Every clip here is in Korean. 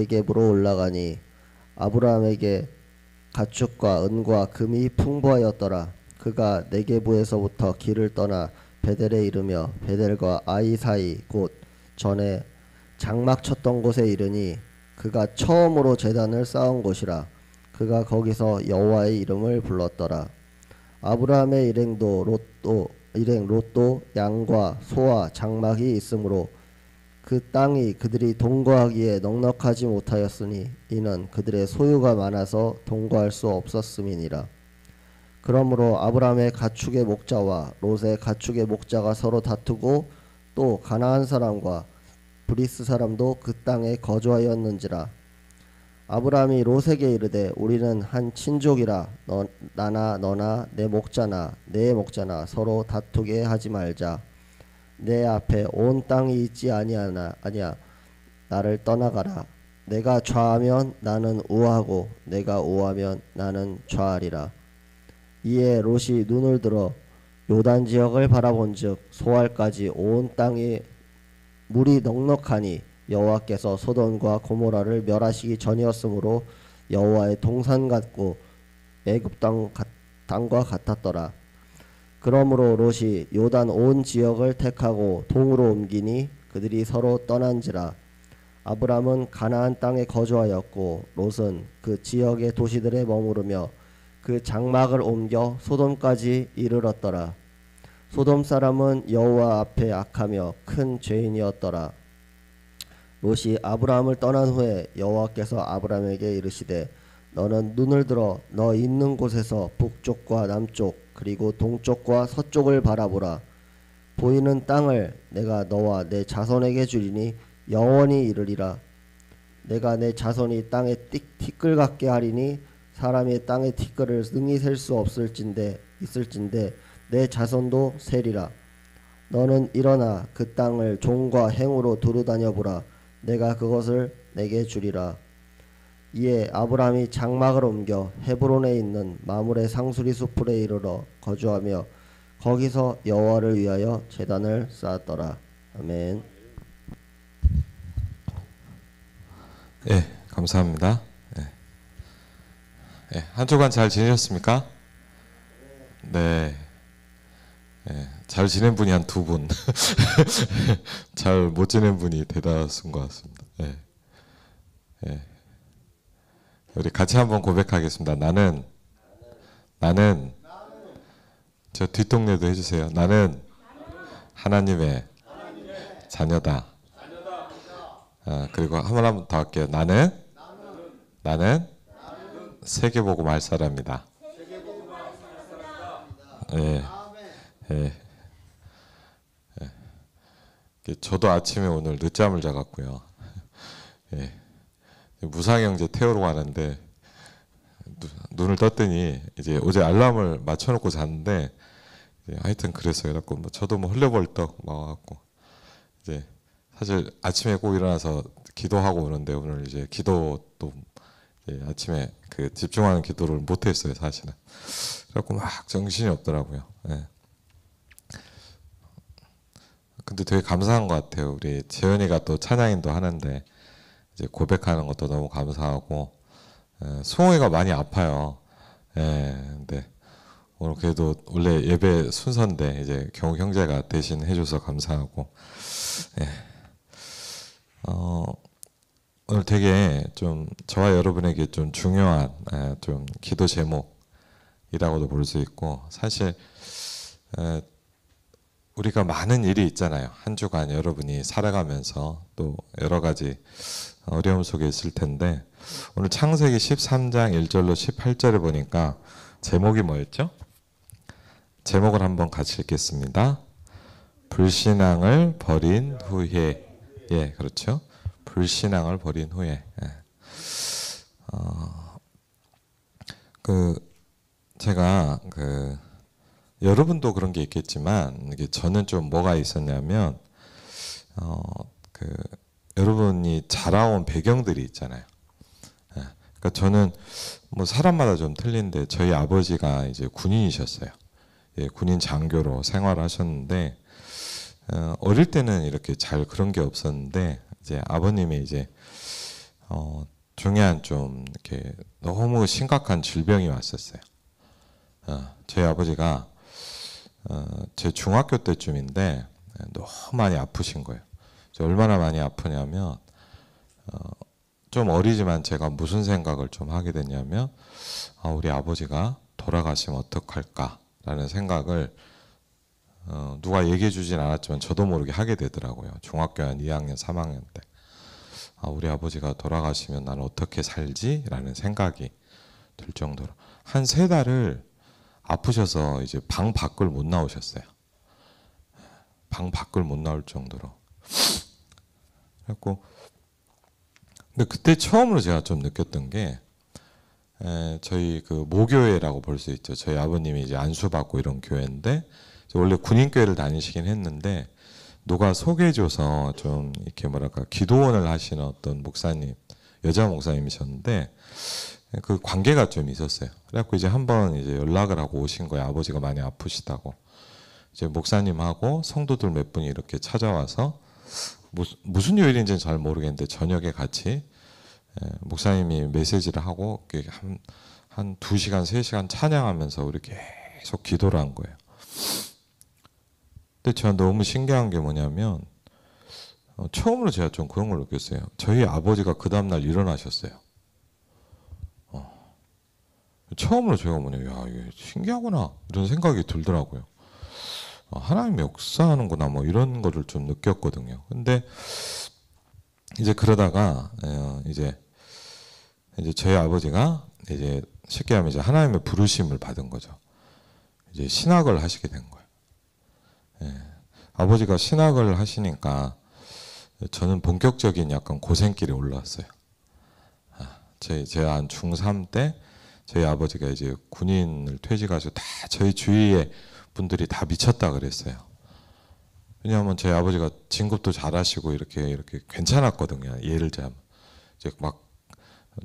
네겝으로 올라가니 아브라함에게 가축과 은과 금이 풍부하였더라. 그가 네겝에서부터 길을 떠나 베델에 이르며 베델과 아이 사이 곧 전에 장막 쳤던 곳에 이르니 그가 처음으로 제단을 쌓은 곳이라. 그가 거기서 여호와의 이름을 불렀더라. 아브라함의 일행 롯도 양과 소와 장막이 있으므로 그 땅이 그들이 동거하기에 넉넉하지 못하였으니 이는 그들의 소유가 많아서 동거할 수 없었음이니라. 그러므로 아브라함의 가축의 목자와 롯의 가축의 목자가 서로 다투고 또 가나안 사람과 브리스 사람도 그 땅에 거주하였는지라. 아브라함이 롯에게 이르되 우리는 한 친족이라 나나 너나 내 목자나 내 목자나 서로 다투게 하지 말자. 내 앞에 온 땅이 있지 아니야. 나를 떠나가라. 내가 좌하면 나는 우하고 내가 우하면 나는 좌하리라. 이에 롯이 눈을 들어 요단 지역을 바라본즉 소알까지 온 땅이 물이 넉넉하니 여호와께서 소돔과 고모라를 멸하시기 전이었으므로 여호와의 동산 같고 애굽 땅과 같았더라. 그러므로 롯이 요단 온 지역을 택하고 동으로 옮기니 그들이 서로 떠난지라. 아브람은 가나안 땅에 거주하였고 롯은 그 지역의 도시들에 머무르며 그 장막을 옮겨 소돔까지 이르렀더라. 소돔 사람은 여호와 앞에 악하며 큰 죄인이었더라. 롯이 아브라함을 떠난 후에 여호와께서 아브라함에게 이르시되 너는 눈을 들어 너 있는 곳에서 북쪽과 남쪽 그리고 동쪽과 서쪽을 바라보라. 보이는 땅을 내가 너와 내 자손에게 주리니 영원히 이르리라. 내가 내 자손이 땅에 티끌 같게 하리니 사람이 땅의 티끌을 능히 셀 수 있을진데 내 자손도 세리라. 너는 일어나 그 땅을 종과 행으로 두루다녀 보라. 내가 그것을 내게 주리라. 이에 아브라함이 장막을 옮겨 헤브론에 있는 마므레 상수리 숲에 이르러 거주하며 거기서 여호와를 위하여 제단을 쌓았더라. 아멘. 예, 감사합니다. 한 주간 잘 지내셨습니까? 네. 잘 지낸 분이 한 두 분. 잘 못 지낸 분이 대다수인 것 같습니다. 우리 같이 한번 고백하겠습니다. 나는 저 뒷동네도 해주세요. 나는 하나님의 자녀다. 그리고 한 번 더 할게요. 나는 세계복음 할 사람이다. 저도 아침에 오늘 늦잠을 자갔고요. 무상형제 태우러 가는데 눈을 떴더니 이제 어제 알람을 맞춰놓고 잤는데 하여튼 그랬어요. 그래갖고 저도 흘려벌떡 와갖고 이제 사실 아침에 꼭 일어나서 기도하고 오는데 오늘 이제 기도도 아침에 그 집중하는 기도를 못했어요, 사실은. 그래갖고 막 정신이 없더라고요. 근데 되게 감사한 것 같아요. 우리 재현이가 또 찬양인도 하는데 이제 고백하는 것도 너무 감사하고, 수홍이가 많이 아파요. 근데 오늘 그래도 원래 예배 순서인데 이제 경우 형제가 대신 해줘서 감사하고, 오늘 되게 좀 저와 여러분에게 좀 중요한 좀 기도 제목이라고도 볼 수 있고, 사실 우리가 많은 일이 있잖아요. 한 주간 여러분이 살아가면서 또 여러 가지 어려움 속에 있을 텐데, 오늘 창세기 13장 1절로 18절을 보니까 제목이 뭐였죠? 제목을 한번 같이 읽겠습니다. 불신앙을 버린 후에. 그렇죠. 불신앙을 버린 후에. 제가 여러분도 그런 게 있겠지만 저는 좀 뭐가 있었냐면 여러분이 자라온 배경들이 있잖아요. 그러니까 저는 뭐 사람마다 좀 틀린데 저희 아버지가 이제 군인이셨어요. 군인 장교로 생활하셨는데 어릴 때는 이렇게 잘 그런 게 없었는데 이제 아버님이 이제 중요한 좀 이렇게 너무 심각한 질병이 왔었어요. 저희 아버지가 제 중학교 때쯤인데 너무 많이 아프신 거예요. 얼마나 많이 아프냐면 좀 어리지만 제가 무슨 생각을 좀 하게 됐냐면 우리 아버지가 돌아가시면 어떡할까라는 생각을 누가 얘기해 주진 않았지만 저도 모르게 하게 되더라고요. 중학교 한 2학년, 3학년 때. 우리 아버지가 돌아가시면 난 어떻게 살지? 라는 생각이 들 정도로 한 3달을 아프셔서 이제 방 밖을 못 나오셨어요. 방 밖을 못 나올 정도로. 그래갖고 근데 그때 처음으로 제가 좀 느꼈던 게 저희 그 모교회라고 볼 수 있죠. 저희 아버님이 이제 안수받고 이런 교회인데 원래 군인교회를 다니시긴 했는데 누가 소개해줘서 좀 이렇게 뭐랄까 기도원을 하시는 어떤 목사님, 여자 목사님이셨는데 그 관계가 좀 있었어요. 그래갖고 이제 한번 이제 연락을 하고 오신 거예요. 아버지가 많이 아프시다고. 이제 목사님하고 성도들 몇 분이 이렇게 찾아와서 무슨 요일인지는 잘 모르겠는데 저녁에 같이 목사님이 메시지를 하고 한 2시간, 3시간 찬양하면서 우리 계속 기도를 한 거예요. 근데 제가 너무 신기한 게 뭐냐면 처음으로 제가 좀 그런 걸 느꼈어요. 저희 아버지가 그 다음날 일어나셨어요. 처음으로 제가 야, 이게 신기하구나 이런 생각이 들더라고요. 하나님이 역사하는구나 뭐 이런 거를 좀 느꼈거든요. 근데 이제 그러다가 이제 저희 아버지가 이제 쉽게 하면 이제 하나님의 부르심을 받은 거죠. 이제 신학을 하시게 된 거예요. 아버지가 신학을 하시니까 저는 본격적인 약간 고생길에 올라왔어요. 제가 한 중3 때 저희 아버지가 이제 군인을 퇴직하시고 다 저희 주위에 분들이 다 미쳤다 그랬어요. 왜냐하면 저희 아버지가 진급도 잘하시고 이렇게 괜찮았거든요. 예를 들자면 이제 막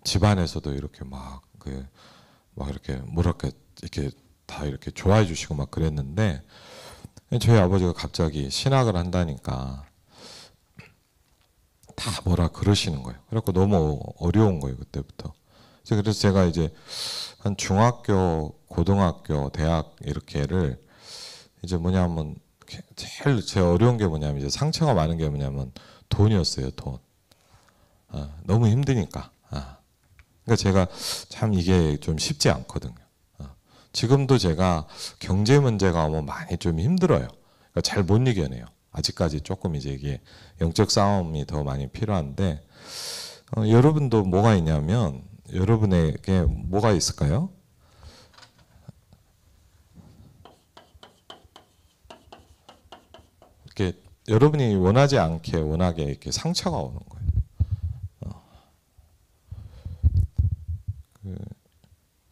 집안에서도 이렇게 막 이렇게 뭐랄까 이렇게 다 이렇게 좋아해 주시고 막 그랬는데 저희 아버지가 갑자기 신학을 한다니까 다 뭐라 그러시는 거예요. 그래갖고 너무 어려운 거예요 그때부터. 그래서 제가 이제 한 중학교, 고등학교, 대학 이렇게를 이제 뭐냐면 제일 어려운 게 뭐냐면 이제 상처가 많은 게 뭐냐면 돈이었어요. 돈. 너무 힘드니까. 그러니까 제가 참 이게 좀 쉽지 않거든요. 지금도 제가 경제 문제가 오면 많이 좀 힘들어요. 그러니까 잘 못 이겨내요. 아직까지 조금 이제 이게 영적 싸움이 더 많이 필요한데 여러분도 뭐가 있냐면 여러분에게 뭐가 있을까요? 이렇게 여러분이 원하지 않게 워낙에 이렇게 상처가 오는 거예요.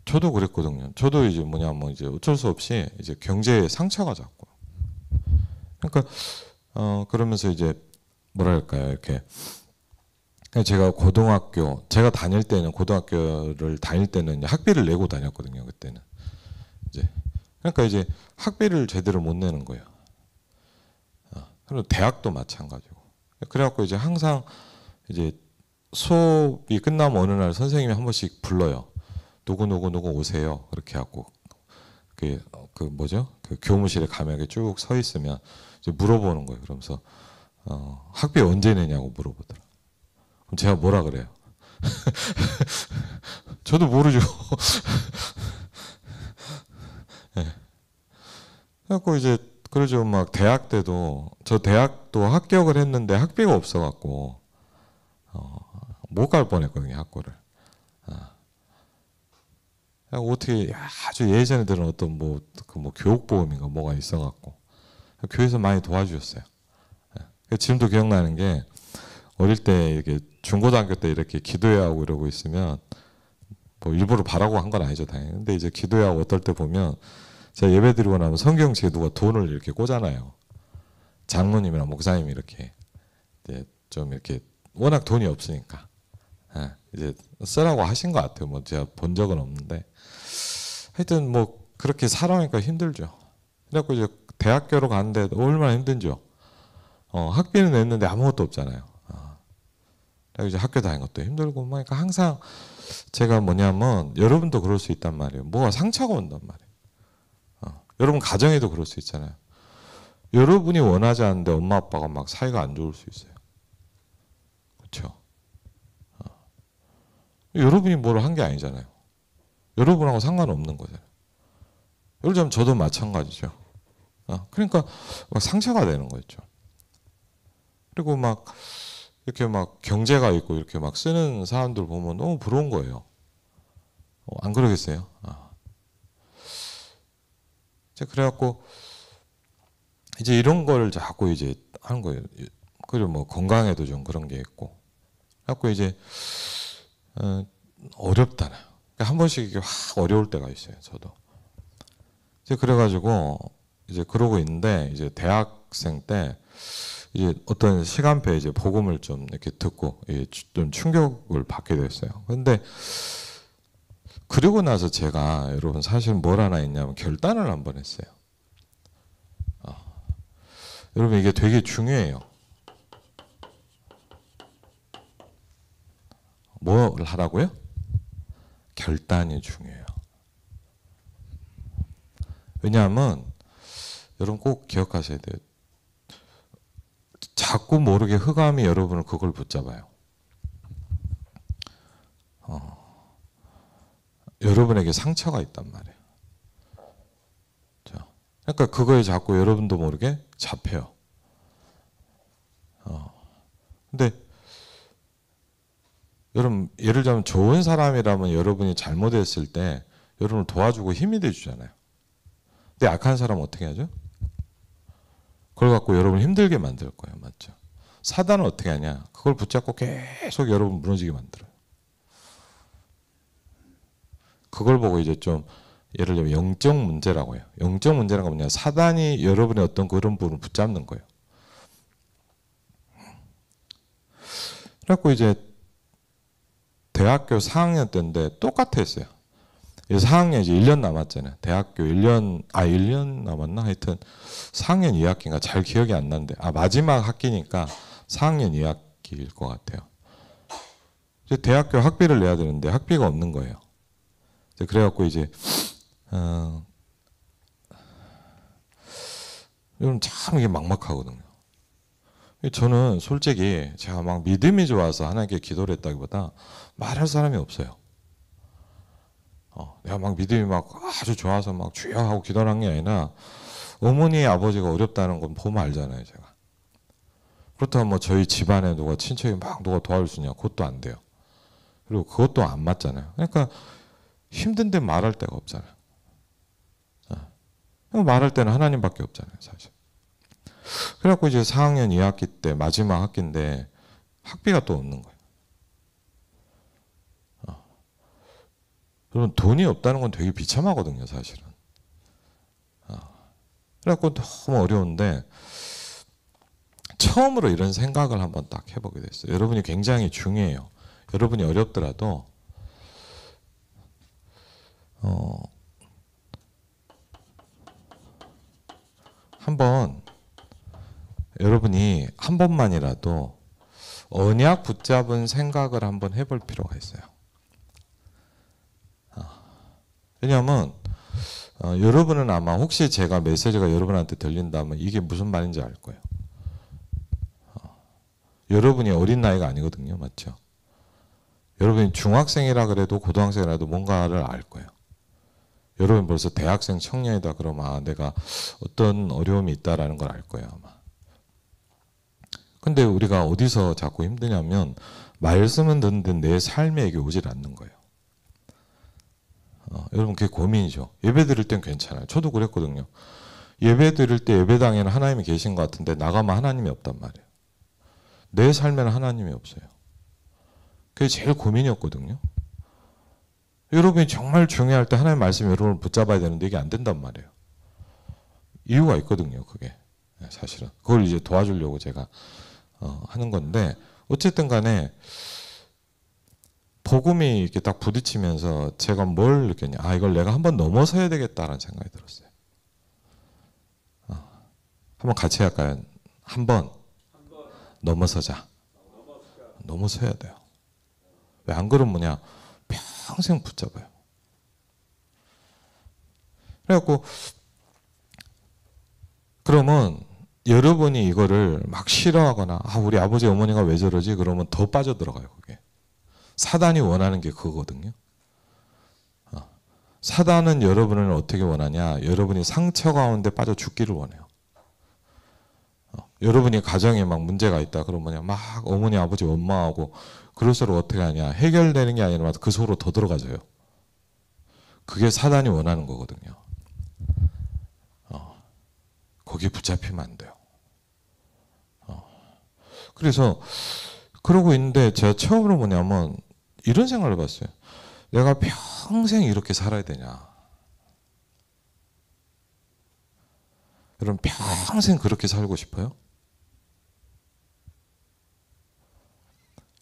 저도 그랬거든요. 저도 이제 뭐냐면 이제 어쩔 수 없이 이제 경제에 상처가 자꾸. 그러니까 그러면서 이제 뭐랄까요 이렇게 제가 제가 다닐 때는 고등학교를 다닐 때는 학비를 내고 다녔거든요. 그때는 이제 그러니까 이제 학비를 제대로 못 내는 거예요. 그리고 대학도 마찬가지고. 그래갖고 이제 항상 이제 수업이 끝나면 어느 날 선생님이 한 번씩 불러요. 누구 오세요. 그렇게 하고 그 뭐죠? 그 교무실에 가면 이렇게 쭉 서 있으면 이제 물어보는 거예요. 그러면서 학비 언제 내냐고 물어보더라. 그럼 제가 뭐라 그래요? 저도 모르죠. 네. 그래갖고 이제 그러죠. 막 대학 때도 저 대학도 합격을 했는데 학비가 없어갖고 못 갈 뻔했거든요. 학교를. 어떻게 아주 예전에 들은 어떤 뭐 교육보험인가 뭐가 있어갖고 교회에서 많이 도와주셨어요. 지금도 기억나는 게 어릴 때 이렇게 중고등학교 때 이렇게 기도회 하고 이러고 있으면 뭐 일부러 바라고 한 건 아니죠 당연히. 근데 이제 기도회 하고 어떨 때 보면 제가 예배 드리고 나면 성경책에 누가 돈을 이렇게 꽂아놔요. 장로님이나 목사님이 이렇게 이제 좀 이렇게 워낙 돈이 없으니까 이제 쓰라고 하신 것 같아요. 뭐 제가 본 적은 없는데 하여튼 뭐 그렇게 살아오니까 힘들죠. 그래갖고 이제 대학교로 가는데 얼마나 힘든죠. 학비는 냈는데 아무것도 없잖아요. 그리고 이제 학교 다니는 것도 힘들고, 그러니까 항상 제가 뭐냐면 여러분도 그럴 수 있단 말이에요. 뭐가 상처가 온단 말이에요. 여러분 가정에도 그럴 수 있잖아요. 여러분이 원하지 않는데 엄마 아빠가 막 사이가 안 좋을 수 있어요. 그렇죠? 여러분이 뭘 한 게 아니잖아요. 여러분하고 상관없는 거잖아요. 예를 들면 저도 마찬가지죠. 그러니까 막 상처가 되는 거였죠. 그리고 막 이렇게 막 경제가 있고 이렇게 막 쓰는 사람들 보면 너무 부러운 거예요. 안 그러겠어요? 그래갖고 이제 이런 거를 자꾸 이제 하는 거예요. 그리고 뭐 건강에도 좀 그런 게 있고. 그래갖고 이제 어렵잖아요. 그러니까 한 번씩 이게 확 어려울 때가 있어요. 저도. 이제 그래가지고 이제 그러고 있는데 이제 대학생 때 이제 어떤 시간표에 이제 복음을 좀 이렇게 듣고 좀 충격을 받게 됐어요. 근데 그리고 나서 제가 여러분 사실 뭘 하나 했냐면 결단을 한번 했어요. 여러분 이게 되게 중요해요. 뭘 하라고요? 결단이 중요해요. 왜냐하면 여러분 꼭 기억하셔야 돼요. 자꾸 모르게 흑암이 여러분을 그걸 붙잡아요. 여러분에게 상처가 있단 말이에요. 그러니까 그거에 자꾸 여러분도 모르게 잡혀요. 근데 여러분 예를 들면 좋은 사람이라면 여러분이 잘못했을 때 여러분을 도와주고 힘이 돼주잖아요. 근데 악한 사람은 어떻게 하죠? 그걸 갖고 여러분을 힘들게 만들 거예요. 맞죠? 사단은 어떻게 하냐? 그걸 붙잡고 계속 여러분 무너지게 만들어요. 그걸 보고 이제 좀 예를 들면 영적 문제라고 해요. 영적 문제라는 건 뭐냐? 사단이 여러분의 어떤 그런 부분을 붙잡는 거예요. 그래갖고 이제 대학교 4학년 때인데 똑같았어요. 4학년 이제 1년 남았잖아요. 대학교 1년 남았나? 하여튼 4학년 2학기인가 잘 기억이 안 나는데 마지막 학기니까 4학년 2학기일 것 같아요. 이제 대학교 학비를 내야 되는데 학비가 없는 거예요. 그래갖고 이제 이건 참 이게 막막하거든요. 저는 솔직히 제가 막 믿음이 좋아서 하나님께 기도를 했다기보다 말할 사람이 없어요. 내가 막 믿음이 막 아주 좋아서 막 주여 하고 기도를 한 게 아니라 어머니 아버지가 어렵다는 건 보면 알잖아요. 제가. 그렇다고 뭐 저희 집안에 누가 친척이 막 누가 도와줄 수 있냐? 그것도 안 돼요. 그리고 그것도 안 맞잖아요. 그러니까 힘든데 말할 데가 없잖아요. 말할 때는 하나님밖에 없잖아요. 사실. 그래갖고 이제 4학년 2학기 때 마지막 학기인데 학비가 또 없는 거예요. 여러분 돈이 없다는 건 되게 비참하거든요. 사실은. 그래갖고 너무 어려운데 처음으로 이런 생각을 한번 딱 해보게 됐어요. 여러분이 굉장히 중요해요. 여러분이 어렵더라도 한번 여러분이 한 번만이라도 언약 붙잡은 생각을 한번 해볼 필요가 있어요. 왜냐하면 여러분은 아마 혹시 제가 메시지가 여러분한테 들린다면 이게 무슨 말인지 알 거예요. 여러분이 어린 나이가 아니거든요. 맞죠? 여러분이 중학생이라 그래도 고등학생이라도 뭔가를 알 거예요. 여러분 벌써 대학생 청년이다 그러면 내가 어떤 어려움이 있다라는 걸 알 거예요. 아마. 근데 우리가 어디서 자꾸 힘드냐면 말씀은 듣는데 내 삶에 이게 오질 않는 거예요. 여러분 그게 고민이죠. 예배 드릴 땐 괜찮아요. 저도 그랬거든요. 예배 드릴 때 예배당에는 하나님이 계신 것 같은데 나가면 하나님이 없단 말이에요. 내 삶에는 하나님이 없어요. 그게 제일 고민이었거든요. 여러분이 정말 중요할 때 하나님의 말씀이 여러분을 붙잡아야 되는데 이게 안 된단 말이에요. 이유가 있거든요. 그게 사실은. 그걸 이제 도와주려고 제가 하는 건데 어쨌든 간에 복음이 이렇게 딱 부딪히면서 제가 뭘 느꼈냐. 이걸 내가 한번 넘어서야 되겠다라는 생각이 들었어요. 한번 같이 할까요? 한번 넘어서자. 너무 서야 돼요. 왜 안 그러면 뭐냐? 평생 붙잡아요. 그래갖고 그러면 여러분이 이거를 막 싫어하거나 우리 아버지 어머니가 왜 저러지? 그러면 더 빠져들어가요. 그게. 사단이 원하는 게 그거거든요. 사단은 여러분을 어떻게 원하냐? 여러분이 상처 가운데 빠져 죽기를 원해요. 여러분이 가정에 막 문제가 있다 그러면 막 어머니 아버지 원망하고 그럴수록 어떻게 하냐? 해결되는 게 아니라 그 속으로 더 들어가져요. 그게 사단이 원하는 거거든요. 거기에 붙잡히면 안 돼요. 그래서 그러고 있는데 제가 처음으로 뭐냐면 이런 생각을 해봤어요. 내가 평생 이렇게 살아야 되냐? 여러분 평생 그렇게 살고 싶어요?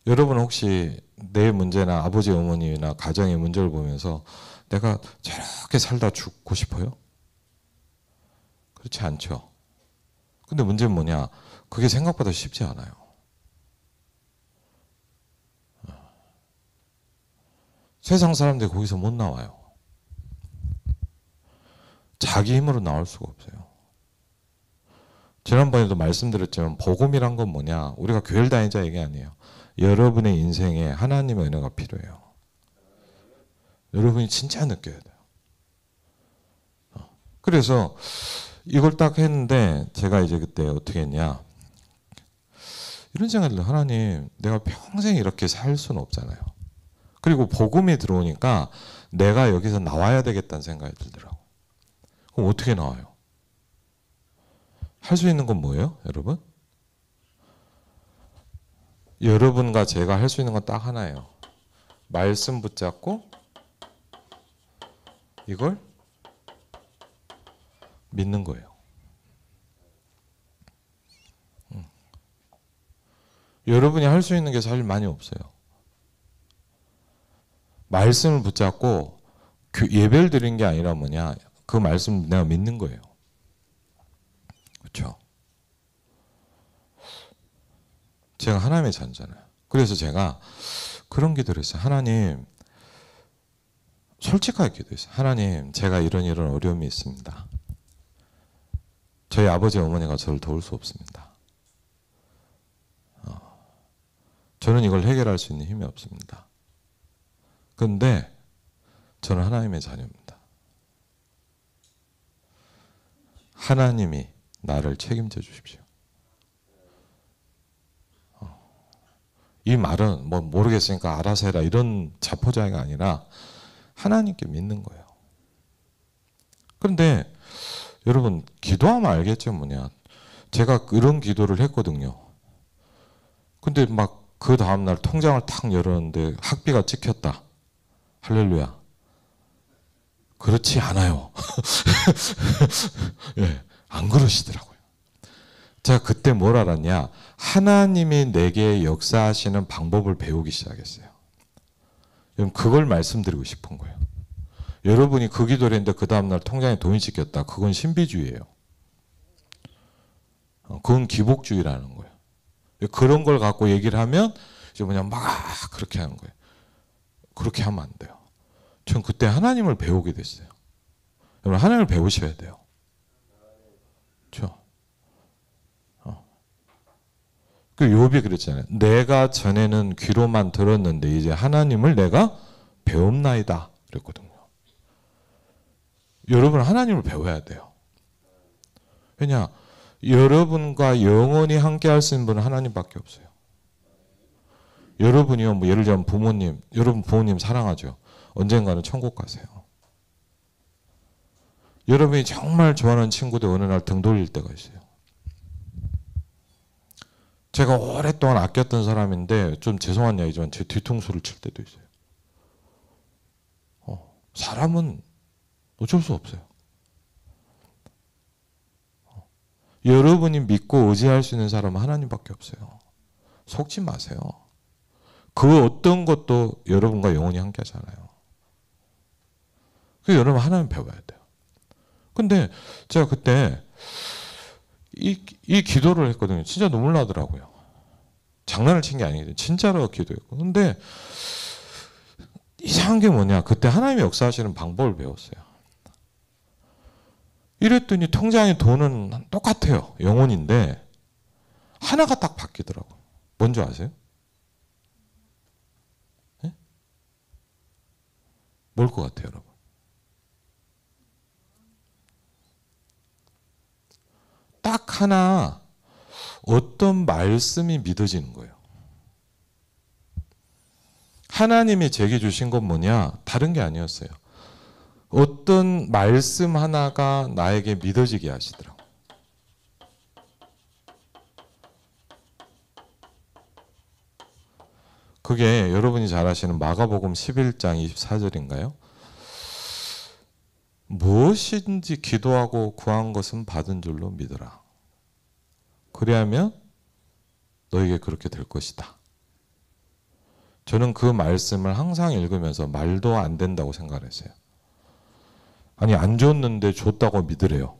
여러분 혹시 내 문제나 아버지 어머니나 가정의 문제를 보면서 내가 저렇게 살다 죽고 싶어요? 그렇지 않죠. 근데 문제는 뭐냐? 그게 생각보다 쉽지 않아요. 세상 사람들이 거기서 못 나와요. 자기 힘으로 나올 수가 없어요. 지난번에도 말씀드렸지만 복음이란 건 뭐냐? 우리가 교회를 다니자 얘기 아니에요. 여러분의 인생에 하나님의 은혜가 필요해요. 여러분이 진짜 느껴야 돼요. 그래서 이걸 딱 했는데 제가 이제 그때 어떻게 했냐? 이런 생각을 해요. 하나님, 내가 평생 이렇게 살 수는 없잖아요. 그리고 복음이 들어오니까 내가 여기서 나와야 되겠다는 생각이 들더라고요. 그럼 어떻게 나와요? 할 수 있는 건 뭐예요, 여러분? 여러분과 제가 할 수 있는 건 딱 하나예요. 말씀 붙잡고 이걸 믿는 거예요. 여러분이 할 수 있는 게 사실 많이 없어요. 말씀을 붙잡고 예배를 드린 게 아니라 뭐냐? 그 말씀 내가 믿는 거예요. 그렇죠? 제가 하나님의 자녀잖아요. 그래서 제가 그런 기도를 했어요. 하나님, 솔직하게 기도했어요. 하나님, 제가 이런 어려움이 있습니다. 저희 아버지 어머니가 저를 도울 수 없습니다. 저는 이걸 해결할 수 있는 힘이 없습니다. 그런데 저는 하나님의 자녀입니다. 하나님이 나를 책임져 주십시오. 이 말은 뭐 모르겠으니까 알아서 해라 이런 자포자기가 아니라 하나님께 믿는 거예요. 그런데 여러분 기도하면 알겠죠 뭐냐. 제가 그런 기도를 했거든요. 근데 막 그 다음날 통장을 탁 열었는데 학비가 찍혔다. 할렐루야. 그렇지 않아요. 예, 안 그러시더라고요. 제가 그때 뭘 알았냐. 하나님이 내게 역사하시는 방법을 배우기 시작했어요. 여러분 그걸 말씀드리고 싶은 거예요. 여러분이 그 기도를 했는데 그 다음날 통장에 돈이 찍혔다. 그건 신비주의예요. 그건 기복주의라는 거예요. 그런 걸 갖고 얘기를 하면 이제 뭐냐 막 그렇게 하는 거예요. 그렇게 하면 안 돼요. 전 그때 하나님을 배우게 됐어요. 여러분 하나님을 배우셔야 돼요. 그렇죠? 그 욥이 그랬잖아요. 내가 전에는 귀로만 들었는데 이제 하나님을 내가 배움나이다 그랬거든요. 여러분은 하나님을 배워야 돼요. 왜냐? 여러분과 영원히 함께 할 수 있는 분은 하나님밖에 없어요. 여러분이요, 뭐 예를 들면 부모님, 여러분 부모님 사랑하죠. 언젠가는 천국 가세요. 여러분이 정말 좋아하는 친구들 어느 날 등 돌릴 때가 있어요. 제가 오랫동안 아꼈던 사람인데 좀 죄송한 이야기지만 제 뒤통수를 칠 때도 있어요. 사람은 어쩔 수 없어요. 여러분이 믿고 의지할 수 있는 사람은 하나님밖에 없어요. 속지 마세요. 그 어떤 것도 여러분과 영원히 함께 하잖아요. 그래서 여러분 하나님 배워야 돼요. 근데 제가 그때 이 기도를 했거든요. 진짜 눈물 나더라고요. 장난을 친 게 아니거든요. 진짜로 기도했고. 근데 이상한 게 뭐냐? 그때 하나님이 역사하시는 방법을 배웠어요. 이랬더니 통장에 돈은 똑같아요. 영혼인데 하나가 딱 바뀌더라고요. 뭔지 아세요? 네? 뭘 것 같아요, 여러분? 딱 하나 어떤 말씀이 믿어지는 거예요. 하나님이 제게 주신 건 뭐냐? 다른 게 아니었어요. 어떤 말씀 하나가 나에게 믿어지게 하시더라고요. 그게 여러분이 잘 아시는 마가복음 11장 24절인가요? 무엇인지 기도하고 구한 것은 받은 줄로 믿어라. 그리하면 너에게 그렇게 될 것이다. 저는 그 말씀을 항상 읽으면서 말도 안 된다고 생각을 했어요. 아니 안 줬는데 줬다고 믿으래요.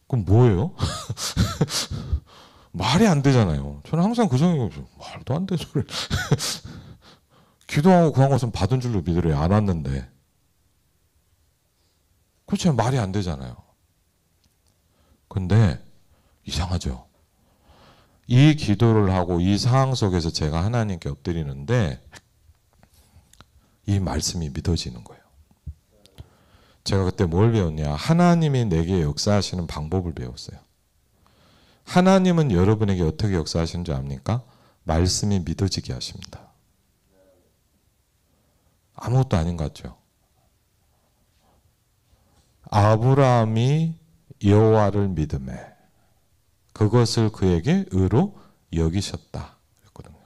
그럼 뭐예요? 말이 안 되잖아요. 저는 항상 그 생각이 말도 안 되는 소리. 기도하고 구한 것은 받은 줄로 믿으래요. 안 왔는데. 그렇죠. 말이 안 되잖아요. 근데 이상하죠. 이 기도를 하고 이 상황 속에서 제가 하나님께 엎드리는데 이 말씀이 믿어지는 거예요. 제가 그때 뭘 배웠냐? 하나님이 내게 역사하시는 방법을 배웠어요. 하나님은 여러분에게 어떻게 역사하시는 줄 압니까? 말씀이 믿어지게 하십니다. 아무것도 아닌 것 같죠? 아브라함이 여호와를 믿음에 그것을 그에게 의로 여기셨다 그랬거든요.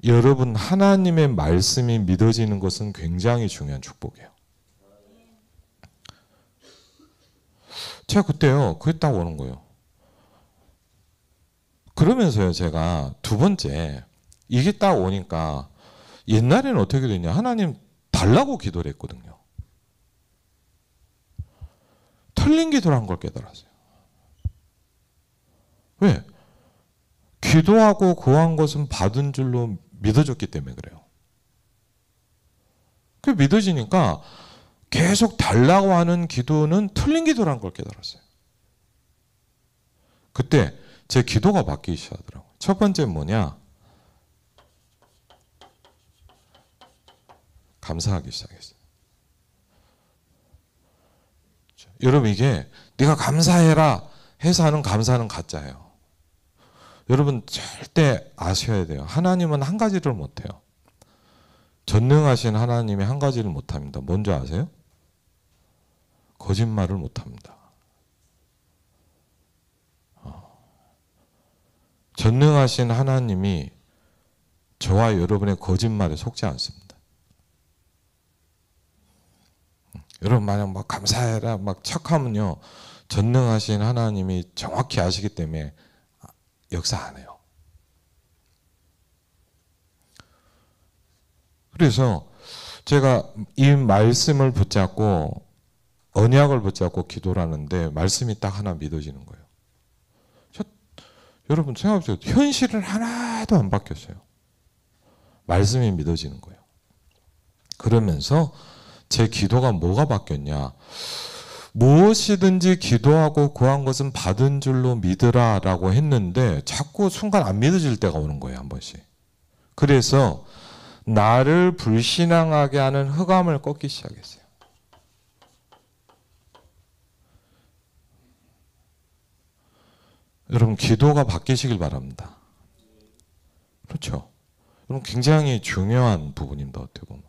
여러분 하나님의 말씀이 믿어지는 것은 굉장히 중요한 축복이에요. 제가 그때요 그게 딱 오는 거예요. 그러면서요 제가 두 번째 이게 딱 오니까 옛날에는 어떻게 됐냐 하나님 달라고 기도를 했거든요. 틀린 기도를 한 걸 깨달았어요. 왜? 기도하고 구한 것은 받은 줄로 믿어졌기 때문에 그래요. 그 믿어지니까 계속 달라고 하는 기도는 틀린 기도라는 걸 깨달았어요. 그때 제 기도가 바뀌기 시작하더라고요. 첫 번째는 뭐냐? 감사하기 시작했어요. 여러분 이게 네가 감사해라 해서 하는 감사는 가짜예요. 여러분 절대 아셔야 돼요. 하나님은 한 가지를 못해요. 전능하신 하나님이 한 가지를 못합니다. 뭔지 아세요? 거짓말을 못합니다. 전능하신 하나님이 저와 여러분의 거짓말에 속지 않습니다. 여러분 만약 막 감사해라 막 척하면요 전능하신 하나님이 정확히 아시기 때문에 역사 안 해요. 그래서 제가 이 말씀을 붙잡고 언약을 붙잡고 기도를 하는데 말씀이 딱 하나 믿어지는 거예요. 여러분 생각해보세요. 현실은 하나도 안 바뀌었어요. 말씀이 믿어지는 거예요. 그러면서 제 기도가 뭐가 바뀌었냐? 무엇이든지 기도하고 구한 것은 받은 줄로 믿으라 라고 했는데 자꾸 순간 안 믿어질 때가 오는 거예요. 한 번씩. 그래서 나를 불신앙하게 하는 흑암을 꺾기 시작했어요. 여러분 기도가 바뀌시길 바랍니다. 그렇죠? 여러분 굉장히 중요한 부분입니다. 어떻게 보면.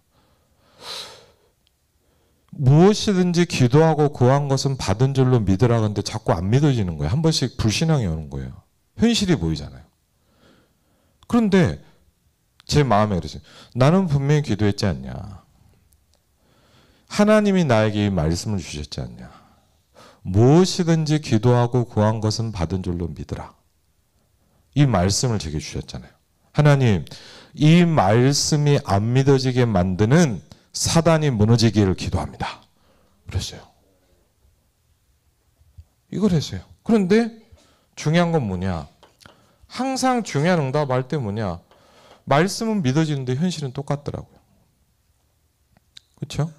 무엇이든지 기도하고 구한 것은 받은 줄로 믿으라 근데 자꾸 안 믿어지는 거예요. 한 번씩 불신앙이 오는 거예요. 현실이 보이잖아요. 그런데 제 마음에 그러세요. 나는 분명히 기도했지 않냐. 하나님이 나에게 이 말씀을 주셨지 않냐. 무엇이든지 기도하고 구한 것은 받은 줄로 믿으라. 이 말씀을 제게 주셨잖아요. 하나님, 이 말씀이 안 믿어지게 만드는 사단이 무너지기를 기도합니다. 그랬어요. 이걸 했어요. 그런데 중요한 건 뭐냐? 항상 중요한 응답할 때 뭐냐? 말씀은 믿어지는데 현실은 똑같더라고요. 그렇죠?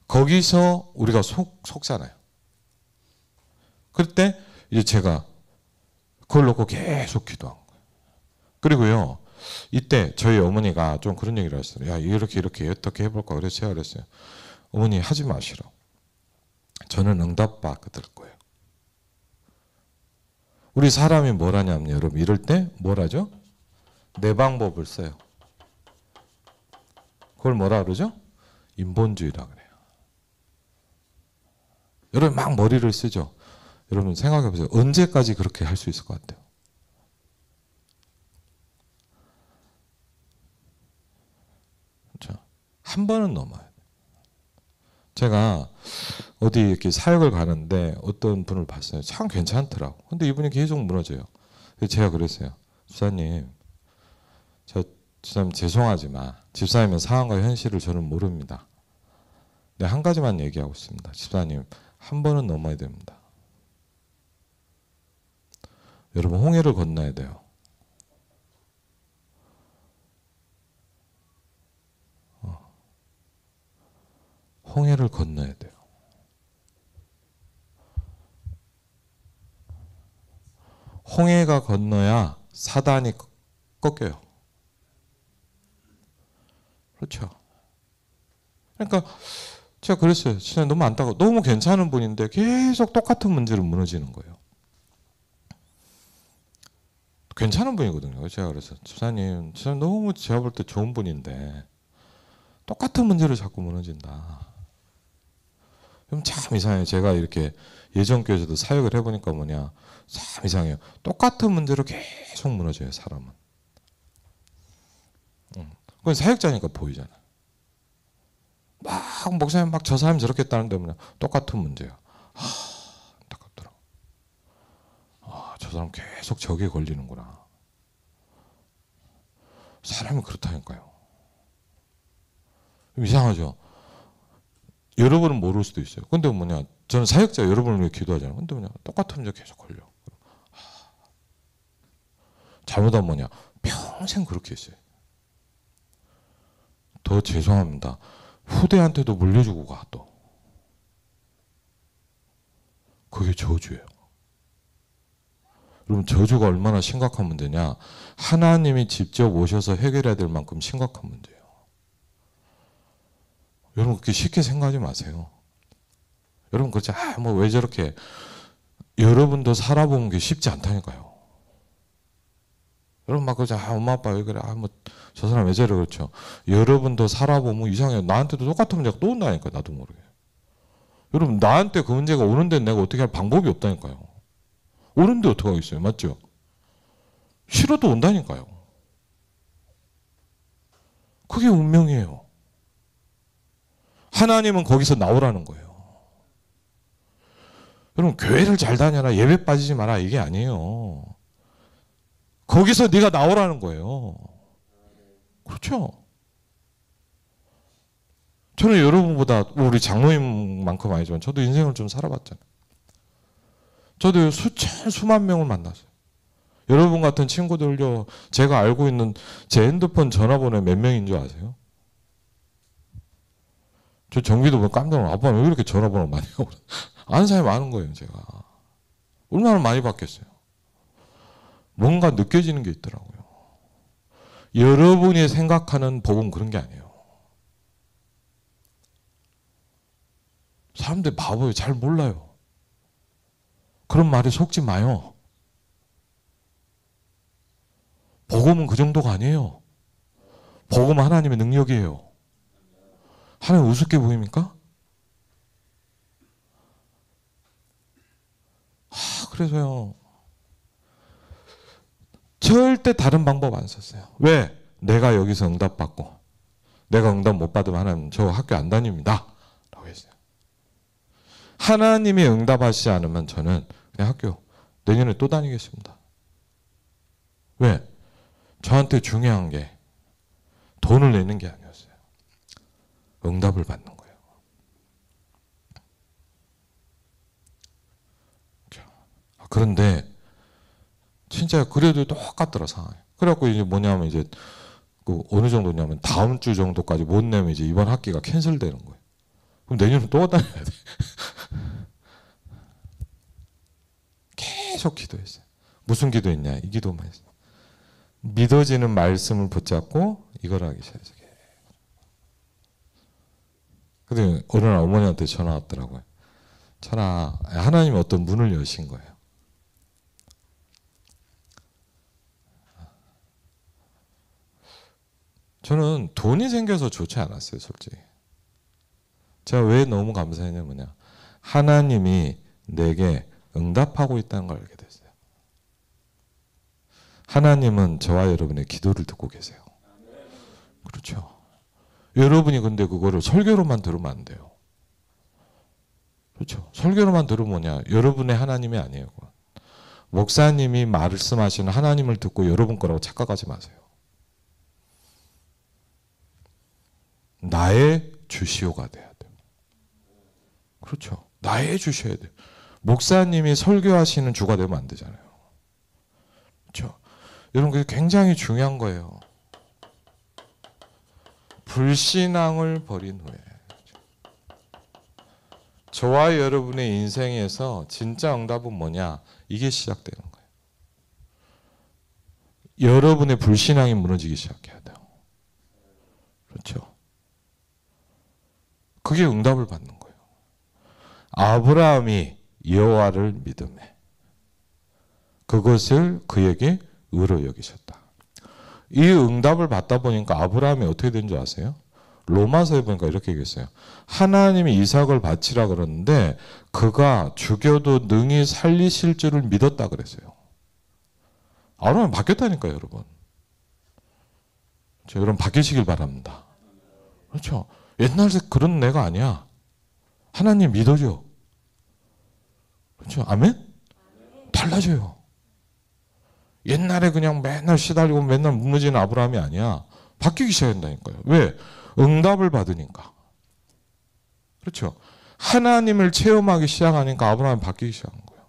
거기서 우리가 속잖아요. 그럴 때 이제 제가 그걸 놓고 계속 기도한 거예요. 그리고요, 이때 저희 어머니가 좀 그런 얘기를 하셨어요. 야, 이렇게 어떻게 해볼까? 그래서 제가 그랬어요. 어머니 하지 마시라. 저는 응답받을 거예요. 우리 사람이 뭘 하냐면 여러분 이럴 때 뭘 하죠? 내 방법을 써요. 그걸 뭐라 그러죠? 인본주의라 그래요. 여러분 막 머리를 쓰죠. 여러분 생각해 보세요. 언제까지 그렇게 할 수 있을 것 같아요? 그렇죠? 한 번은 넘어야 돼요. 제가 어디 이렇게 사역을 가는데 어떤 분을 봤어요. 참 괜찮더라고. 근데 이분이 계속 무너져요. 그래서 제가 그랬어요. 집사님, 집사님 죄송하지만 집사님의 상황과 현실을 저는 모릅니다. 네, 한 가지만 얘기하고 있습니다. 집사님, 한 번은 넘어야 됩니다. 여러분 홍해를 건너야 돼요. 홍해를 건너야 돼요. 홍해가 건너야 사단이 꺾여요. 그렇죠. 그러니까 제가 그랬어요. 진짜 너무 안타까워. 너무 괜찮은 분인데 계속 똑같은 문제로 무너지는 거예요. 괜찮은 분이거든요. 제가 그래서 집사님 너무 제가 볼 때 좋은 분인데 똑같은 문제로 자꾸 무너진다. 그럼 참 이상해요. 제가 이렇게 예전 교회에서도 사역을 해보니까 뭐냐, 참 이상해요. 똑같은 문제로 계속 무너져요, 사람은. 그건 사역자니까 보이잖아. 막 목사님 막 저 사람이 저렇게 했다는데 뭐냐, 똑같은 문제야. 안타깝더라. 저 사람 계속 저게 걸리는구나. 사람이 그렇다니까요. 이상하죠. 여러분은 모를 수도 있어요. 근데 뭐냐, 저는 사역자 여러분을 위해 기도하잖아요. 근데 뭐냐, 똑같은 문제 계속 걸려. 잘못하면 뭐냐, 평생 그렇게 했어요. 더 죄송합니다. 후대한테도 물려주고 가 또. 그게 저주예요. 여러분 저주가 얼마나 심각한 문제냐. 하나님이 직접 오셔서 해결해야 될 만큼 심각한 문제예요. 여러분 그렇게 쉽게 생각하지 마세요. 여러분 그렇지, 뭐 왜 저렇게, 여러분도 살아보는 게 쉽지 않다니까요. 여러분 막 그러지, 엄마 아빠 왜 그래, 뭐 저 사람 왜 저래, 그렇죠. 여러분도 살아보면 이상해요. 나한테도 똑같은 문제가 또 온다니까요. 나도 모르게. 여러분 나한테 그 문제가 오는데 내가 어떻게 할 방법이 없다니까요. 오는데 어떻게 하겠어요. 맞죠? 싫어도 온다니까요. 그게 운명이에요. 하나님은 거기서 나오라는 거예요. 여러분 교회를 잘 다녀라, 예배 빠지지 마라, 이게 아니에요. 거기서 네가 나오라는 거예요. 그렇죠? 저는 여러분보다 우리 장로님만큼 아니지만 저도 인생을 좀 살아봤잖아요. 저도 수만 명을 만났어요. 여러분 같은 친구들요, 제가 알고 있는 제 핸드폰 전화번호 몇 명인 줄 아세요? 저 정기도 보면 깜짝 놀라요. 아빠는 왜 이렇게 전화번호 많이 하고, 아는 사람이 많은 거예요, 제가. 얼마나 많이 받겠어요. 뭔가 느껴지는 게 있더라고요. 여러분이 생각하는 복은 그런 게 아니에요. 사람들 바보예요. 잘 몰라요. 그런 말에 속지 마요. 복음은 그 정도가 아니에요. 복음은 하나님의 능력이에요. 하나님 우습게 보입니까? 그래서요, 절대 다른 방법 안 썼어요. 왜? 내가 여기서 응답받고 내가 응답 못 받으면 하나님 저 학교 안 다닙니다 라고 했어요. 하나님이 응답하시지 않으면 저는 그냥 학교 내년에 또 다니겠습니다. 왜? 저한테 중요한 게 돈을 내는 게 아니었어요. 응답을 받는 거예요. 그런데 진짜 그래도 똑같더라 상황이. 그래갖고 이제 뭐냐면 이제 그 어느 정도냐면 다음 주 정도까지 못 내면 이제 이번 학기가 캔슬되는 거예요. 그럼 내년에 또 다녀야 돼. 계속 기도했어요. 무슨 기도했냐? 이 기도만 했어요. 믿어지는 말씀을 붙잡고 이걸 하기 시작했어요. 근데 어느 날 어머니한테 전화 왔더라고요. 전화, 하나님이 어떤 문을 여신 거예요. 저는 돈이 생겨서 좋지 않았어요, 솔직히. 제가 왜 너무 감사했냐면 하나님이 내게 응답하고 있다는 걸 알게 됐어요. 하나님은 저와 여러분의 기도를 듣고 계세요. 그렇죠. 여러분이 근데 그거를 설교로만 들으면 안 돼요. 그렇죠. 설교로만 들으면 뭐냐? 여러분의 하나님이 아니에요. 목사님이 말씀하시는 하나님을 듣고 여러분 거라고 착각하지 마세요. 나의 주시오가 돼야 돼요. 그렇죠. 나의 주셔야 돼요. 목사님이 설교하시는 주가 되면 안 되잖아요. 그렇죠. 여러분 그게 굉장히 중요한 거예요. 불신앙을 버린 후에 저와 여러분의 인생에서 진짜 응답은 뭐냐? 이게 시작되는 거예요. 여러분의 불신앙이 무너지기 시작해야 돼요. 그렇죠. 그게 응답을 받는 거예요. 아브라함이 여호와를 믿음에 그것을 그에게 의로 여기셨다. 이 응답을 받다 보니까 아브라함이 어떻게 된 줄 아세요? 로마서에 보니까 이렇게 얘기했어요. 하나님이 이삭을 바치라 그러는데 그가 죽여도 능히 살리실 줄을 믿었다 그랬어요. 아브라함이 바뀌었다니까요, 여러분. 여러분 바뀌시길 바랍니다. 그렇죠. 옛날에 그런 내가 아니야. 하나님 믿어줘. 그렇죠. 아멘? 달라져요. 옛날에 그냥 맨날 시달리고 맨날 무너지는 아브라함이 아니야. 바뀌기 시작한다니까요. 왜? 응답을 받으니까. 그렇죠. 하나님을 체험하기 시작하니까 아브라함이 바뀌기 시작한 거예요.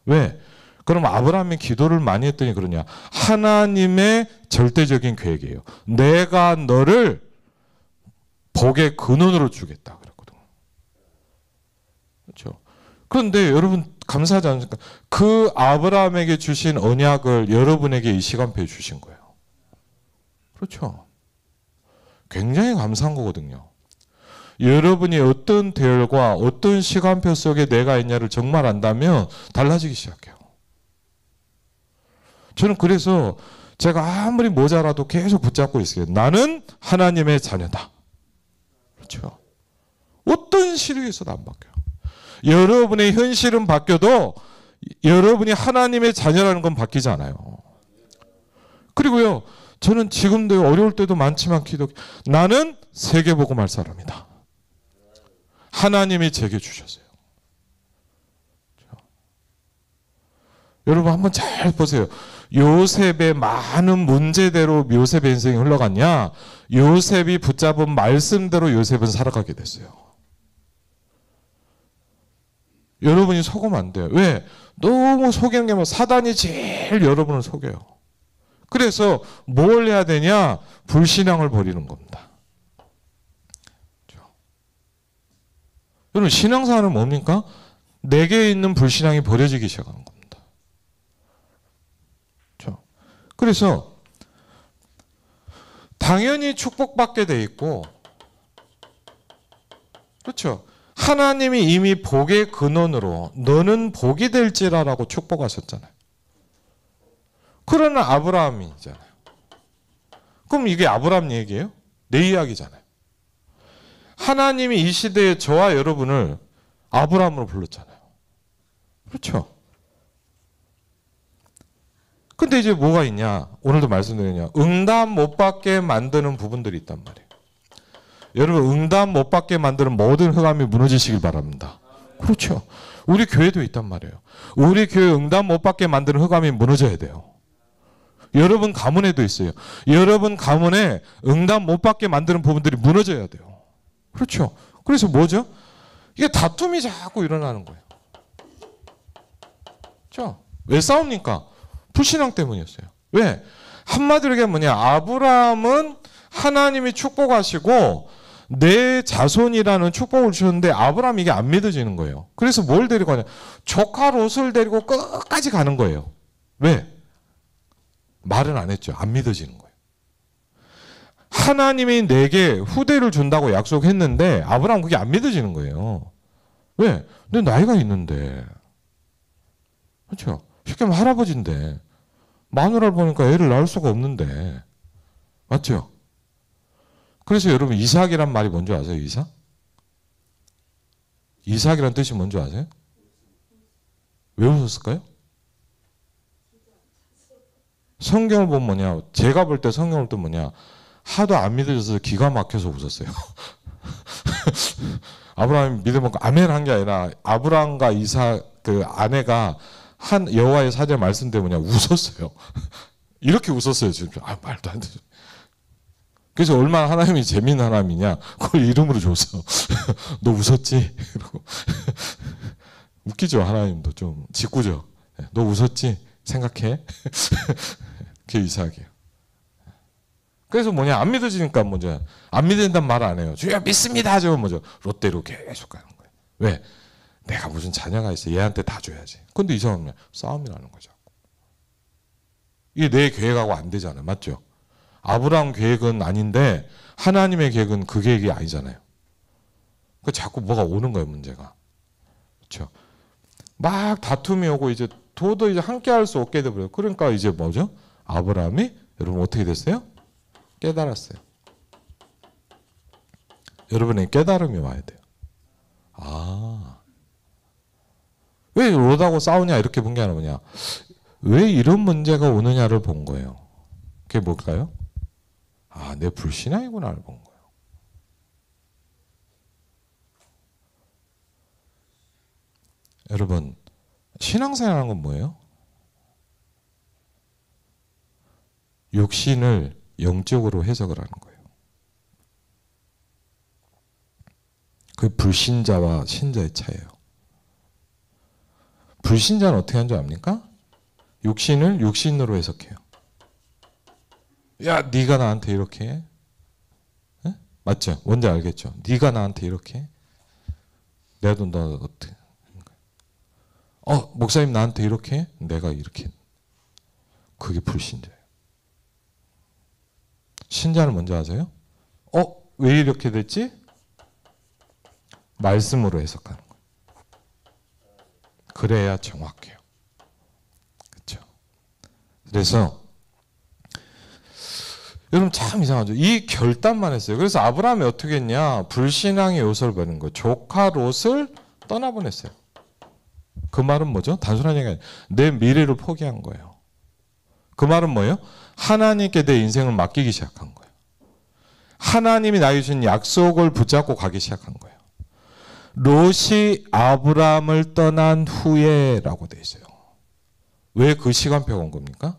왜? 그럼 아브라함이 기도를 많이 했더니 그러냐? 하나님의 절대적인 계획이에요. 내가 너를 복의 근원으로 주겠다 그랬거든요. 그렇죠. 그런데 여러분 감사하지 않습니까? 그 아브라함에게 주신 언약을 여러분에게 이 시간표에 주신 거예요. 그렇죠. 굉장히 감사한 거거든요. 여러분이 어떤 대열과 어떤 시간표 속에 내가 있냐를 정말 안다면 달라지기 시작해요. 저는 그래서 제가 아무리 모자라도 계속 붙잡고 있어요. 나는 하나님의 자녀다. 그렇죠. 어떤 시류에서도 안 바뀌어요. 여러분의 현실은 바뀌어도 여러분이 하나님의 자녀라는 건 바뀌지 않아요. 그리고요, 저는 지금도 어려울 때도 많지만 나는 세계복음할 사람이다. 하나님이 제게 주셨어요. 여러분 한번 잘 보세요. 요셉의 많은 문제대로 요셉의 인생이 흘러갔냐? 요셉이 붙잡은 말씀대로 요셉은 살아가게 됐어요. 여러분이 속으면 안 돼요. 왜? 너무 속이는 게 뭐 사단이 제일 여러분을 속여요. 그래서 뭘 해야 되냐? 불신앙을 버리는 겁니다. 그렇죠? 여러분 신앙생활은 뭡니까? 내게 있는 불신앙이 버려지기 시작하는 겁니다. 그렇죠? 그래서 당연히 축복받게 돼 있고, 그렇죠? 하나님이 이미 복의 근원으로 너는 복이 될지라라고 축복하셨잖아요. 그러나 아브라함이잖아요. 그럼 이게 아브라함 얘기예요? 내 이야기잖아요. 하나님이 이 시대에 저와 여러분을 아브라함으로 불렀잖아요. 그렇죠? 근데 이제 뭐가 있냐? 오늘도 말씀드리냐? 응답 못 받게 만드는 부분들이 있단 말이에요. 여러분 응답 못 받게 만드는 모든 흑암이 무너지시길 바랍니다. 그렇죠. 우리 교회도 있단 말이에요. 우리 교회 응답 못 받게 만드는 흑암이 무너져야 돼요. 여러분 가문에도 있어요. 여러분 가문에 응답 못 받게 만드는 부분들이 무너져야 돼요. 그렇죠. 그래서 뭐죠? 이게 다툼이 자꾸 일어나는 거예요. 그렇죠. 왜 싸웁니까? 불신앙 때문이었어요. 왜? 한마디로 얘기하면 뭐냐? 아브라함은 하나님이 축복하시고 내 자손이라는 축복을 주셨는데 아브라함이 이게 안 믿어지는 거예요. 그래서 뭘 데리고 가냐? 조카 롯을 데리고 끝까지 가는 거예요. 왜? 말은 안 했죠. 안 믿어지는 거예요. 하나님이 내게 후대를 준다고 약속했는데 아브라함 그게 안 믿어지는 거예요. 왜? 내 나이가 있는데. 그렇죠? 쉽게 말하면 할아버지인데 마누라를 보니까 애를 낳을 수가 없는데. 맞죠? 그래서 여러분 이삭이란 말이 뭔지 아세요? 이삭? 이삭이란 뜻이 뭔지 아세요? 왜 웃었을까요? 성경을 보면 뭐냐? 제가 볼 때 성경을 또 뭐냐? 하도 안 믿어져서 기가 막혀서 웃었어요. 아브라함이 믿어먹고 아멘 한 게 아니라 아브라함과 이삭 그 아내가 한 여호와의 사제 말씀 때문에 웃었어요. 이렇게 웃었어요. 지금 말도 안 되죠. 그래서 얼마나 하나님이 재미있는 하나님이냐 그걸 이름으로 줬어. 너 웃었지? 이러고. 웃기죠. 하나님도 좀 짓궂죠. 너 웃었지? 생각해. 그게 이삭이에요. 그래서 뭐냐 안 믿어지니까 뭐죠? 안 믿는다는 말 안 해요. 주여 믿습니다 하죠. 뭐죠? 롯데로 계속 가는 거예요. 왜? 내가 무슨 자녀가 있어. 얘한테 다 줘야지. 근데 이 사람은 싸움이 나는 거죠. 이게 내 계획하고 안 되잖아요. 맞죠? 아브라함 계획은 아닌데 하나님의 계획은 그 계획이 아니잖아요. 그 자꾸 뭐가 오는 거예요. 문제가. 그렇죠? 막 다툼이 오고 이제 도저히 이제 함께 할 수 없게 돼버려요. 그러니까 이제 뭐죠? 아브라함이 여러분 어떻게 됐어요? 깨달았어요. 여러분의 깨달음이 와야 돼요. 왜 롯하고 싸우냐 이렇게 본 게 아니라 뭐냐? 왜 이런 문제가 오느냐를 본 거예요. 그게 뭘까요? 내 불신앙이구나를 본 거예요. 여러분 신앙생활하는 건 뭐예요? 육신을 영적으로 해석을 하는 거예요. 그 불신자와 신자의 차이예요. 불신자는 어떻게 하는 줄 압니까? 육신을 육신으로 해석해요. 야, 네가 나한테 이렇게 해? 네? 맞죠? 뭔지 알겠죠? 네가 나한테 이렇게 해? 내가 너 어떻게? 목사님 나한테 이렇게 해? 내가 이렇게 해. 그게 불신자예요. 신자는 뭔지 아세요? 왜 이렇게 됐지? 말씀으로 해석하는 거예요. 그래야 정확해요. 그렇죠? 그래서 여러분 참 이상하죠. 이 결단만 했어요. 그래서 아브라함이 어떻게 했냐? 불신앙의 요소를 버린 거예요. 조카 롯을 떠나보냈어요. 그 말은 뭐죠? 단순한 얘기가 아니에요. 내 미래를 포기한 거예요. 그 말은 뭐예요? 하나님께 내 인생을 맡기기 시작한 거예요. 하나님이 나에게 주신 약속을 붙잡고 가기 시작한 거예요. 롯이 아브라함을 떠난 후에라고 돼 있어요. 왜 그 시간표가 온 겁니까?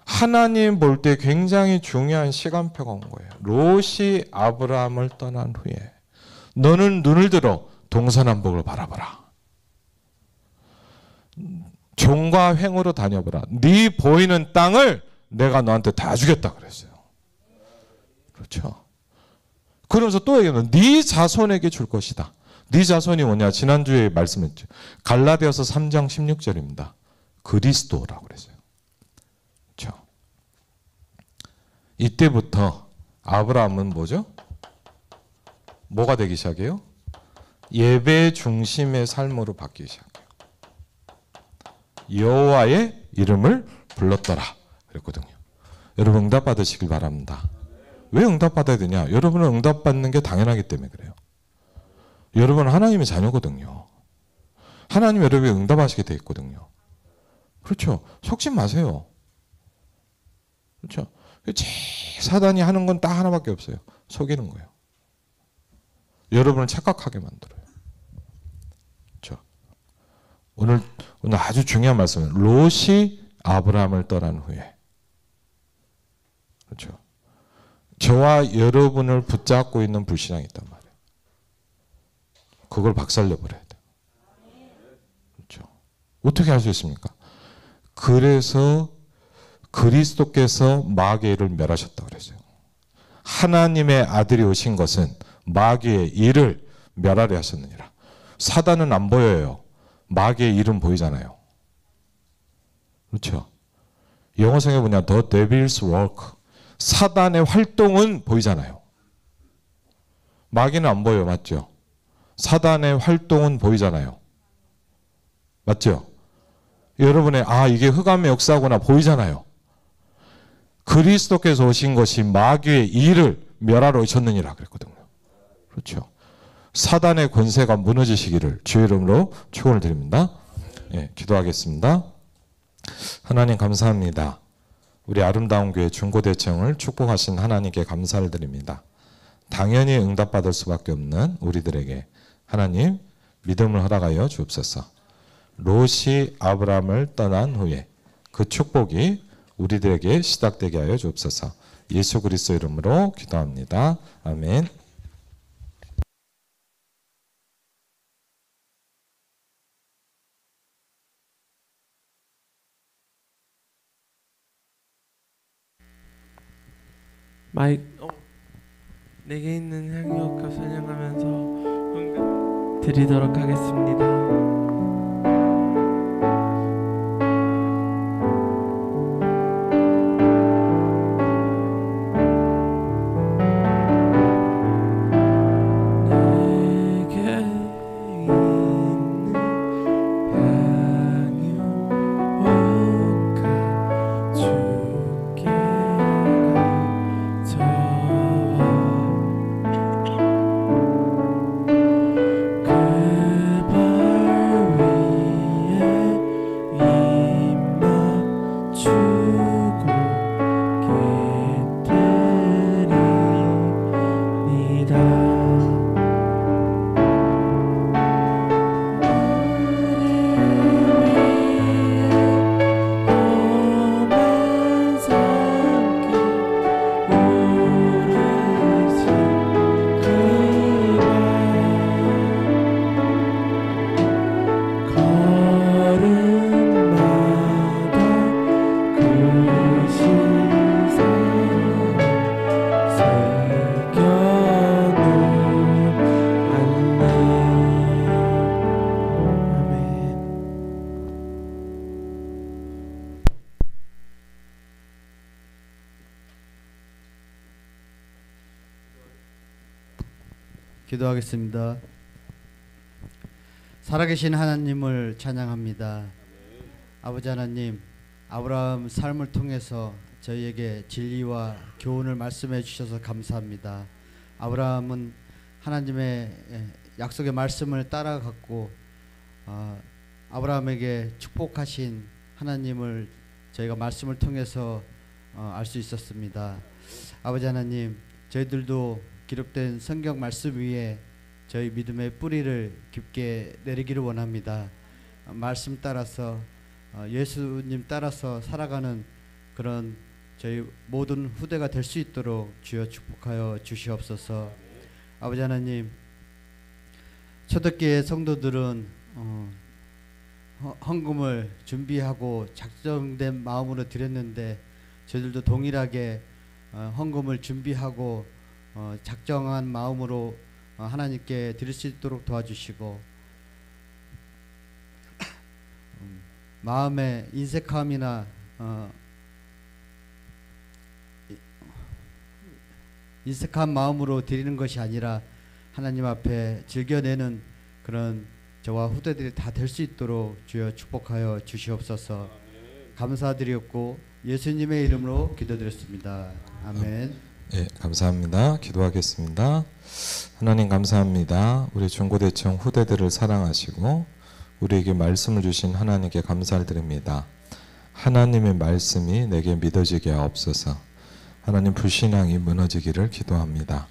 하나님 볼 때 굉장히 중요한 시간표가 온 거예요. 롯이 아브라함을 떠난 후에 너는 눈을 들어 동서남북을 바라봐라. 종과 횡으로 다녀보라. 네 보이는 땅을 내가 너한테 다 주겠다 그랬어요. 그렇죠? 그러면서 또 얘기하는 네 자손에게 줄 것이다. 네 자손이 뭐냐? 지난주에 말씀했죠. 갈라디아서 3장 16절입니다. 그리스도라고 그랬어요. 그렇죠? 이때부터 아브라함은 뭐죠? 뭐가 되기 시작해요? 예배 중심의 삶으로 바뀌기 시작해요. 여호와의 이름을 불렀더라 그랬거든요. 여러분 응답 받으시길 바랍니다. 왜 응답 받아야 되냐? 여러분은 응답 받는 게 당연하기 때문에 그래요. 여러분은 하나님의 자녀거든요. 하나님 여러분이 응답하시게 돼 있거든요. 그렇죠? 속지 마세요. 그렇죠? 사단이 하는 건 딱 하나밖에 없어요. 속이는 거예요. 여러분을 착각하게 만들어요. 그렇죠? 오늘 아주 중요한 말씀은 롯이 아브라함을 떠난 후에, 그렇죠? 저와 여러분을 붙잡고 있는 불신앙이 있단 말이에요. 그걸 박살내 버려야 돼요. 그렇죠? 어떻게 할 수 있습니까? 그래서 그리스도께서 마귀의 일을 멸하셨다고 그랬어요. 하나님의 아들이 오신 것은 마귀의 일을 멸하려 하셨느니라. 사단은 안 보여요. 마귀의 일은 보이잖아요. 그렇죠? 영어성에 뭐냐? The devil's work. 사단의 활동은 보이잖아요. 마귀는 안 보여요. 맞죠? 사단의 활동은 보이잖아요. 맞죠? 여러분의 이게 흑암의 역사구나 보이잖아요. 그리스도께서 오신 것이 마귀의 일을 멸하러 오셨느니라 그랬거든요. 그렇죠? 사단의 권세가 무너지시기를 주의 이름으로 축원을 드립니다. 예, 기도하겠습니다. 하나님 감사합니다. 우리 아름다운 교회 중고대청을 축복하신 하나님께 감사를 드립니다. 당연히 응답받을 수밖에 없는 우리들에게 하나님 믿음을 허락하여 주옵소서. 롯이 아브라함을 떠난 후에 그 축복이 우리들에게 시작되게 하여 주옵소서. 예수 그리스도 이름으로 기도합니다. 아멘. 내게 있는 향유옥과 찬양하면서 헌금 드리도록 하겠습니다. 기도하겠습니다. 살아계신 하나님을 찬양합니다. 아버지 하나님, 아브라함 삶을 통해서 저희에게 진리와 교훈을 말씀해 주셔서 감사합니다. 아브라함은 하나님의 약속의 말씀을 따라갔고 아브라함에게 축복하신 하나님을 저희가 말씀을 통해서 알 수 있었습니다. 아버지 하나님, 저희들도 기록된 성경 말씀 위에 저희 믿음의 뿌리를 깊게 내리기를 원합니다. 말씀 따라서 예수님 따라서 살아가는 그런 저희 모든 후대가 될 수 있도록 주여 축복하여 주시옵소서. 아버지 하나님, 초대교회 성도들은 헌금을 준비하고 작정된 마음으로 드렸는데 저희들도 동일하게 헌금을 준비하고 작정한 마음으로 하나님께 드릴 수 있도록 도와주시고 마음의 인색함이나 인색한 마음으로 드리는 것이 아니라 하나님 앞에 즐겨내는 그런 저와 후대들이 다 될 수 있도록 주여 축복하여 주시옵소서. 감사드렸고 예수님의 이름으로 기도드렸습니다. 아멘. 예, 감사합니다. 기도하겠습니다. 하나님 감사합니다. 우리 중고대청 후대들을 사랑하시고 우리에게 말씀을 주신 하나님께 감사를 드립니다. 하나님의 말씀이 내게 믿어지게 하옵소서. 하나님 불신앙이 무너지기를 기도합니다.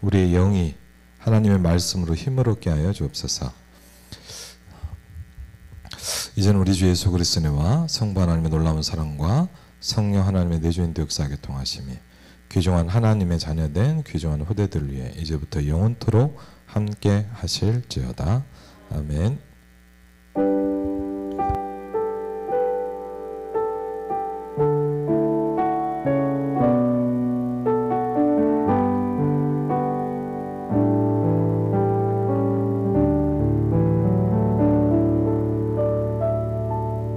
우리의 영이 하나님의 말씀으로 힘을 얻게 하여 주옵소서. 이제는 우리 주 예수 그리스도와 성부 하나님의 놀라운 사랑과 성령 하나님의 내주인도 역사하게 통하심이 귀중한 하나님의 자녀된 귀중한 후대들 위해 이제부터 영원토록 함께 하실지어다. 아멘.